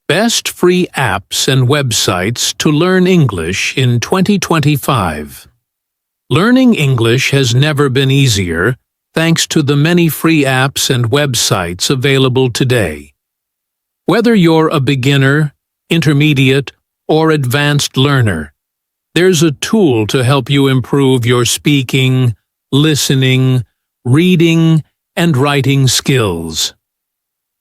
Best free apps and websites to learn English in 2025. Learning English has never been easier, thanks to the many free apps and websites available today. Whether you're a beginner, intermediate, or advanced learner, there's a tool to help you improve your speaking, listening, reading, and writing skills.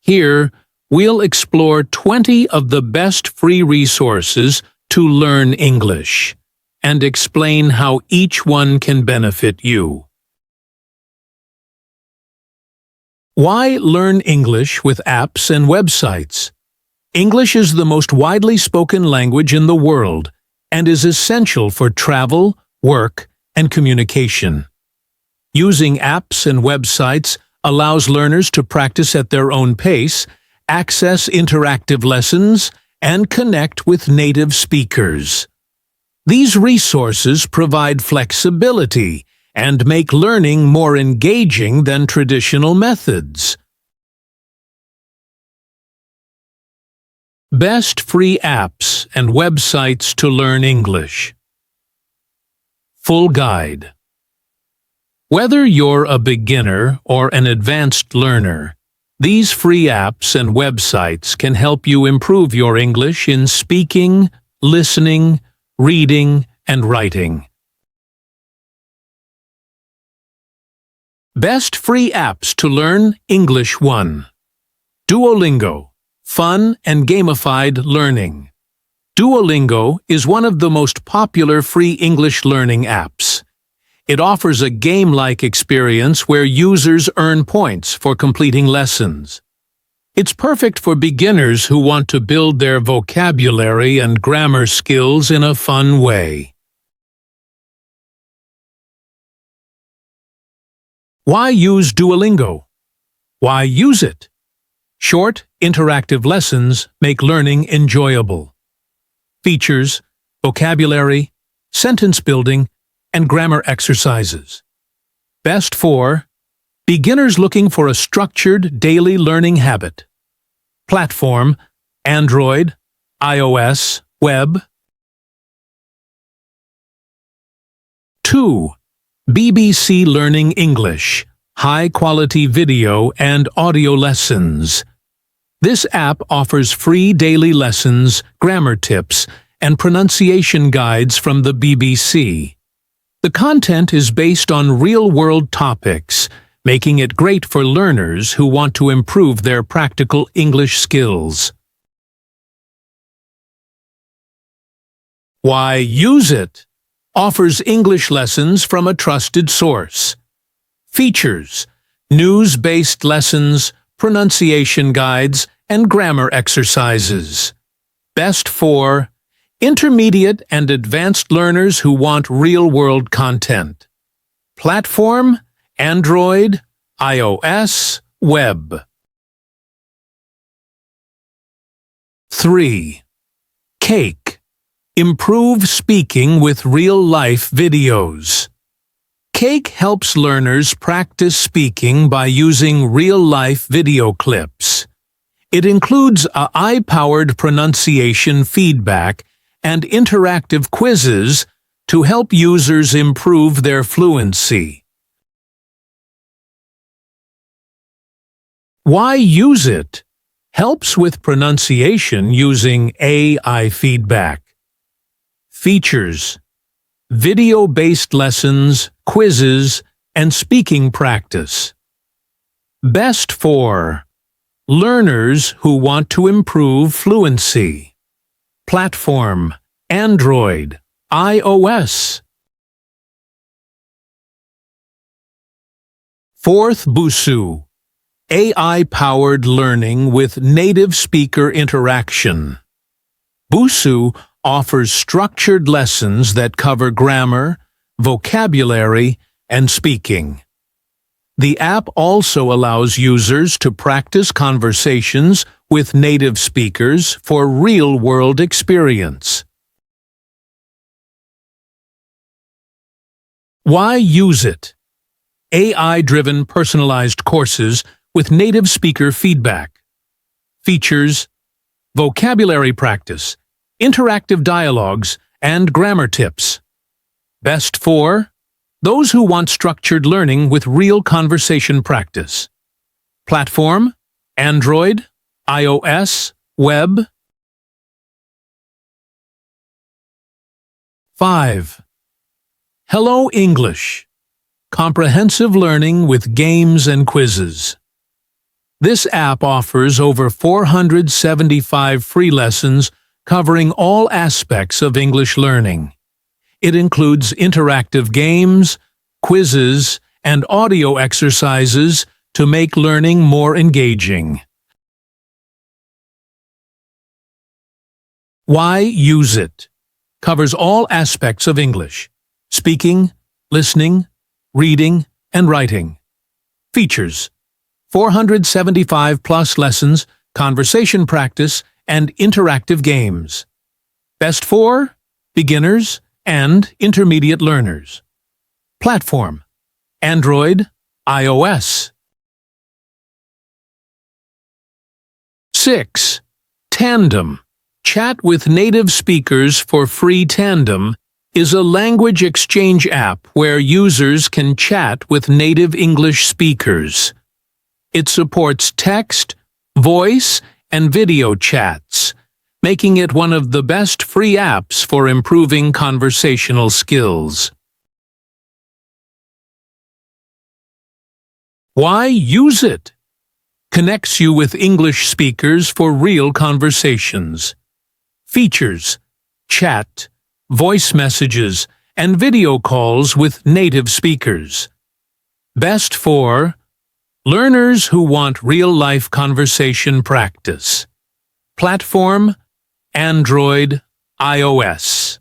Here, we'll explore 20 of the best free resources to learn English and explain how each one can benefit you. Why learn English with apps and websites? English is the most widely spoken language in the world and is essential for travel, work, and communication. Using apps and websites allows learners to practice at their own pace, access interactive lessons, and connect with native speakers. These resources provide flexibility and make learning more engaging than traditional methods. Best free apps and websites to learn English. Full guide. Whether you're a beginner or an advanced learner, these free apps and websites can help you improve your English in speaking, listening, reading, and writing. Best free apps to learn English 1. Duolingo, fun and gamified learning. Duolingo is one of the most popular free English learning apps. It offers a game-like experience where users earn points for completing lessons. It's perfect for beginners who want to build their vocabulary and grammar skills in a fun way. Why use Duolingo? Why use it? Short, interactive lessons make learning enjoyable. Features, vocabulary, sentence building, and grammar exercises. Best for beginners looking for a structured daily learning habit. Platform, Android, iOS, web. 2. BBC Learning English, high-quality video and audio lessons. This app offers free daily lessons, grammar tips, and pronunciation guides from the BBC. The content is based on real-world topics, making it great for learners who want to improve their practical English skills. Why use it? Offers English lessons from a trusted source. Features, news-based lessons, pronunciation guides, and grammar exercises. Best for intermediate and advanced learners who want real-world content. Platform, Android, iOS, web. 3. Cake. Improve speaking with real-life videos. Cake helps learners practice speaking by using real-life video clips. It includes AI-powered pronunciation feedback and interactive quizzes to help users improve their fluency. Why use it? Helps with pronunciation using AI feedback. Features, video-based lessons, quizzes, and speaking practice. Best for learners who want to improve fluency. Platform, Android, iOS. 4th Busuu, AI-powered learning with native speaker interaction. Busuu offers structured lessons that cover grammar, vocabulary, and speaking. The app also allows users to practice conversations with native speakers for real-world experience. Why use it? AI-driven personalized courses with native speaker feedback. Features, vocabulary practice, interactive dialogues, and grammar tips. Best for those who want structured learning with real conversation practice. Platform: Android, iOS, web. 5. Hello English. Comprehensive learning with games and quizzes. This app offers over 475 free lessons covering all aspects of English learning. It includes interactive games, quizzes, and audio exercises to make learning more engaging. Why use it? Covers all aspects of English: speaking, listening, reading, and writing. Features: 475 plus lessons, conversation practice, and interactive games. Best for beginners and intermediate learners. Platform: Android, iOS. 6. Tandem. Chat with native speakers for free. Tandem is a language exchange app where users can chat with native English speakers. It supports text, voice, and video chats, making it one of the best free apps for improving conversational skills. Why use it? Connects you with English speakers for real conversations. Features: chat, voice messages, and video calls with native speakers. Best for learners who want real-life conversation practice. Platform: Android, iOS.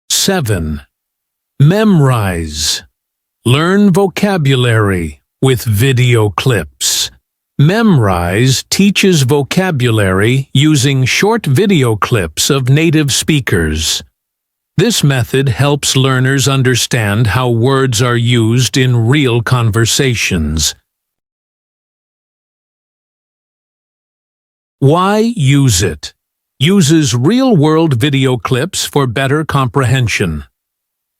7. Memrise. Learn vocabulary with video clips. Memrise teaches vocabulary using short video clips of native speakers. This method helps learners understand how words are used in real conversations. Why use it? Uses real-world video clips for better comprehension.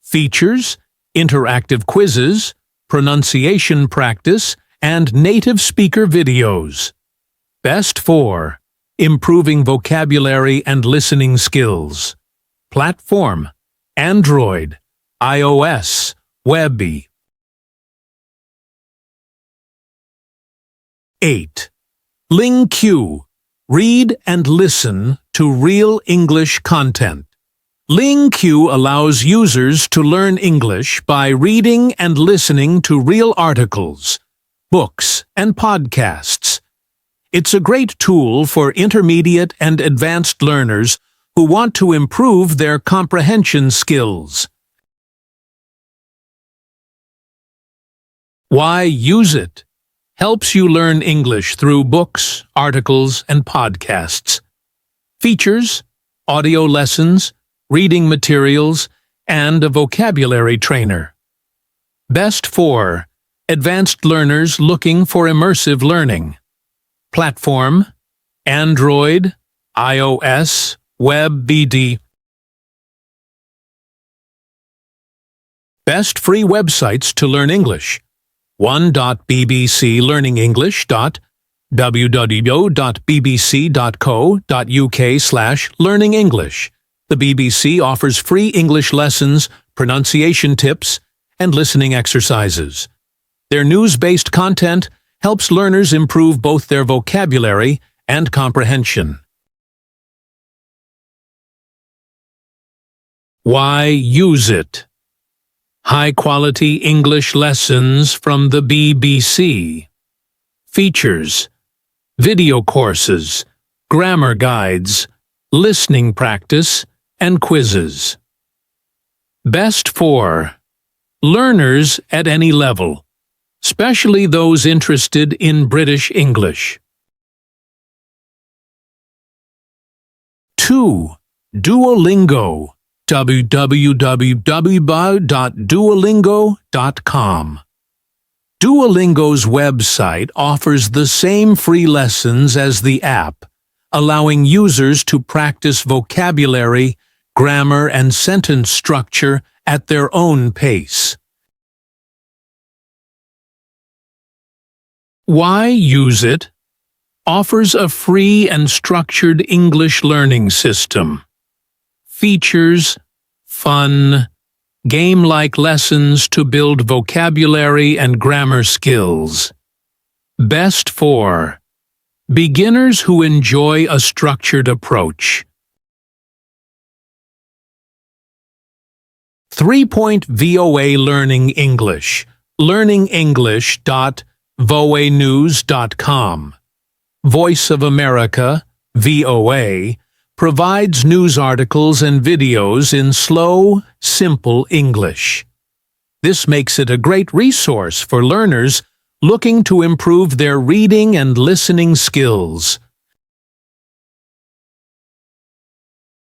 Features: interactive quizzes, pronunciation practice, and native speaker videos. Best for improving vocabulary and listening skills. Platform: Android, iOS, web. 8. LingQ. Read and listen to real English content. LingQ allows users to learn English by reading and listening to real articles, books, and podcasts. It's a great tool for intermediate and advanced learners who want to improve their comprehension skills. Why use it? Helps you learn English through books, articles, and podcasts. Features: audio lessons, reading materials, and a vocabulary trainer. Best for advanced learners looking for immersive learning. Platform: Android, iOS, web. Best free websites to learn English. 1.bbclearningenglish. www.bbc.co.uk/learningenglish. The BBC offers free English lessons, pronunciation tips, and listening exercises. Their news-based content helps learners improve both their vocabulary and comprehension. Why use it? High-quality English lessons from the BBC. Features: video courses, grammar guides, listening practice, and quizzes. Best for learners at any level, especially those interested in British English. 2. Duolingo. www.duolingo.com. Duolingo's website offers the same free lessons as the app, allowing users to practice vocabulary, grammar, and sentence structure at their own pace. Why use it? Offers a free and structured English learning system. Features, fun, game-like lessons to build vocabulary and grammar skills. Best for beginners who enjoy a structured approach. 3-point VOA Learning English. learningenglish.voanews.com. Voice of America, VOA, provides news articles and videos in slow, simple English. This makes it a great resource for learners looking to improve their reading and listening skills.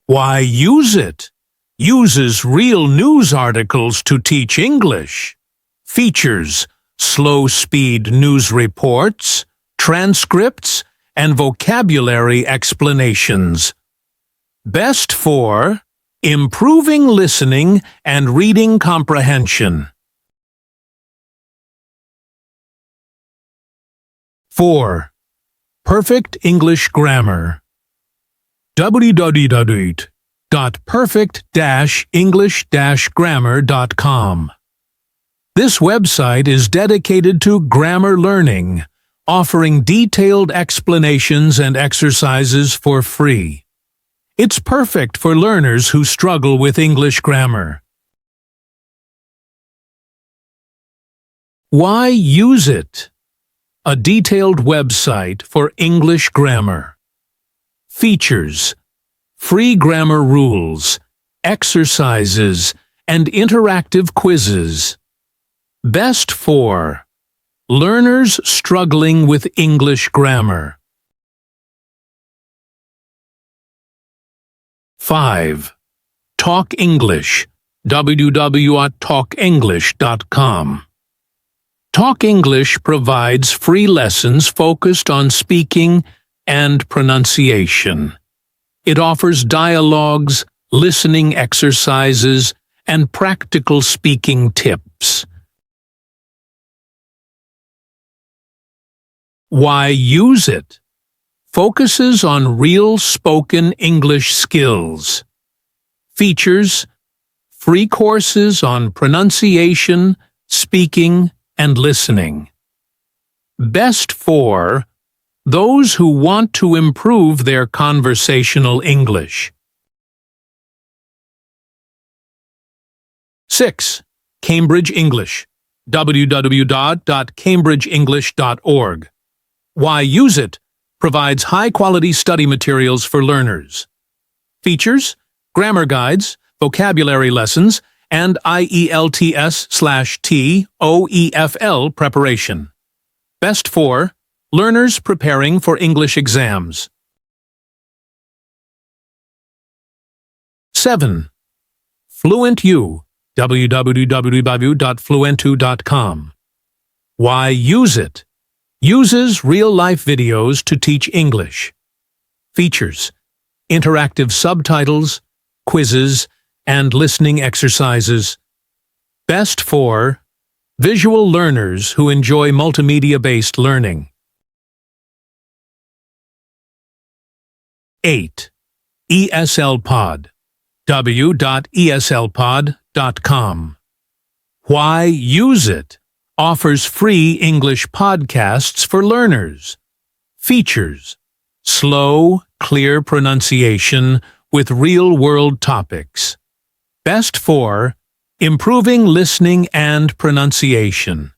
Why use it? Uses real news articles to teach English. Features slow-speed news reports, transcripts, and vocabulary explanations. Best for improving listening and reading comprehension. 4. Perfect English Grammar. www.perfect-english-grammar.com. This website is dedicated to grammar learning, offering detailed explanations and exercises for free. It's perfect for learners who struggle with English grammar. Why use it? A detailed website for English grammar. Features: free grammar rules, exercises, and interactive quizzes. Best for learners struggling with English grammar. 5. Talk English. www.talkenglish.com. Talk English provides free lessons focused on speaking and pronunciation. It offers dialogues, listening exercises, and practical speaking tips. Why use it? Focuses on real spoken English skills. Features: free courses on pronunciation, speaking, and listening. Best for those who want to improve their conversational English. 6. Cambridge English. www.cambridgeenglish.org. Why use it? Provides high-quality study materials for learners. Features: grammar guides, vocabulary lessons, and IELTS/TOEFL preparation. Best for learners preparing for English exams. 7. Fluent U. www.fluentu.com. Why use it? Uses real-life videos to teach English. Features: interactive subtitles, quizzes, and listening exercises. Best for visual learners who enjoy multimedia-based learning. 8. ESL Pod. w.eslpod.com. Why use it? Offers free English podcasts for learners. Features: slow, clear pronunciation with real-world topics. Best for improving listening and pronunciation.